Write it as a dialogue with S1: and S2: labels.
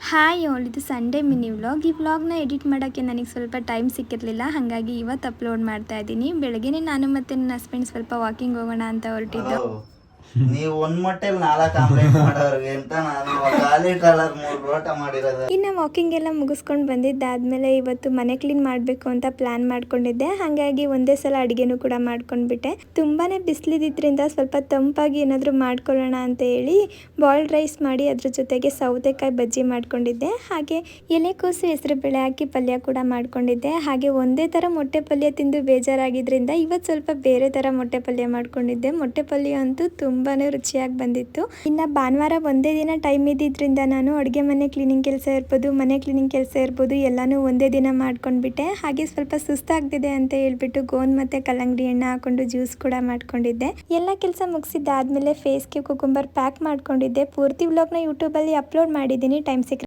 S1: Hi all, ಇದು Sunday mini vlog. ಈ ವ್ಲಾಗ್ನ ಎಡಿಟ್ ಮಾಡೋಕ್ಕೆ ನನಗೆ ಸ್ವಲ್ಪ ಟೈಮ್ ಸಿಕ್ಕಿರಲಿಲ್ಲ, ಹಾಗಾಗಿ ಇವತ್ತು ಅಪ್ಲೋಡ್ ಮಾಡ್ತಾ ಇದ್ದೀನಿ. ಬೆಳಗ್ಗೆನೇ ನಾನು ಮತ್ತು ನನ್ನ ಹಸ್ಬೆಂಡ್ ಸ್ವಲ್ಪ ವಾಕಿಂಗ್ ಹೋಗೋಣ ಅಂತ ಹೊರಟಿದ್ದು.
S2: ನೀವು ಒಂದ್ ಮಟ್ಟಲ್ಲಿ 4 ಕಂಪ್ಲೇಂಟ್ ಮಾಡೋರಿಗೆ ಅಂತ ನಾನು ಖಾಲಿ ಕಲರ್ 3 ರೋಟ ಮಾಡಿರೋದು.
S1: ಇನ್ನು ವಾಕಿಂಗ್ ಎಲ್ಲ ಮುಗಿಸ್ಕೊಂಡು ಬಂದಿದ್ದಾದ್ಮೇಲೆ ಇವತ್ತು ಮನೆ ಕ್ಲೀನ್ ಮಾಡಬೇಕು ಅಂತ ಪ್ಲಾನ್ ಮಾಡ್ಕೊಂಡಿದ್ದೆ. ಹಾಗಾಗಿ ಒಂದೇ ಸಲ ಅಡುಗೆನೂ ಕೂಡ ಮಾಡ್ಕೊಂಡ್ಬಿಟ್ಟೆ. ತುಂಬಾನೇ ಬಿಸಿಲಿದ್ರಿಂದ ಸ್ವಲ್ಪ ತಂಪಾಗಿ ಏನಾದರೂ ಮಾಡ್ಕೊಳ್ಳೋಣ ಅಂತ ಹೇಳಿ ಬಾಯ್ಲ್ಡ್ ರೈಸ್ ಮಾಡಿ ಅದ್ರ ಜೊತೆಗೆ ಸೌತೆಕಾಯಿ ಬಜ್ಜಿ ಮಾಡ್ಕೊಂಡಿದ್ದೆ. ಹಾಗೆ ಎಲೆಕೋಸು ಹೆಸರು ಬೇಳೆ ಹಾಕಿ ಪಲ್ಯ ಕೂಡ ಮಾಡ್ಕೊಂಡಿದ್ದೆ. ಹಾಗೆ ಒಂದೇ ಥರ ಮೊಟ್ಟೆ ಪಲ್ಯ ತಿಂದು ಬೇಜಾರಾಗಿದ್ದರಿಂದ ಇವತ್ತು ಸ್ವಲ್ಪ ಬೇರೆ ಥರ ಮೊಟ್ಟೆ ಪಲ್ಯ ಮಾಡ್ಕೊಂಡಿದ್ದೆ. ಮೊಟ್ಟೆ ಪಲ್ಯ ಅಂತೂ ತುಂಬಾನೇ ರುಚಿಯಾಗಿ ಬಂದಿತ್ತು. ಇನ್ನು ಭಾನುವಾರ ಒಂದೇ ದಿನ ಟೈಮ್ ಇದ್ದಿದ್ದರಿಂದ ನಾನು ಅಡುಗೆ ಮನೆ ಕ್ಲೀನಿಂಗ್ ಕೆಲಸ ಇರ್ಬೋದು, ಮನೆ ಕ್ಲೀನಿಂಗ್ ಕೆಲಸ ಇರ್ಬೋದು, ಎಲ್ಲನೂ ಒಂದೇ ದಿನ ಮಾಡ್ಕೊಂಡ್ಬಿಟ್ಟೆ. ಹಾಗೆ ಸ್ವಲ್ಪ ಸುಸ್ತಾಗ್ತಿದೆ ಅಂತ ಹೇಳ್ಬಿಟ್ಟು ಗೋನ್ ಮತ್ತು ಕಲ್ಲಂಗಡಿ ಎಣ್ಣೆ ಹಾಕೊಂಡು ಜ್ಯೂಸ್ ಕೂಡ ಮಾಡ್ಕೊಂಡಿದ್ದೆ. ಎಲ್ಲ ಕೆಲಸ ಮುಗಿಸಿದ್ದಾದ್ಮೇಲೆ ಫೇಸ್ಗೆ ಕುಕುಂಬರ್ ಪ್ಯಾಕ್ ಮಾಡ್ಕೊಂಡಿದ್ದೆ. ಪೂರ್ತಿ ವ್ಲಾಗ್ನ ಯೂಟ್ಯೂಬಲ್ಲಿ ಅಪ್ಲೋಡ್ ಮಾಡಿದ್ದೀನಿ. ಟೈಮ್ ಸಿಕ್ಕ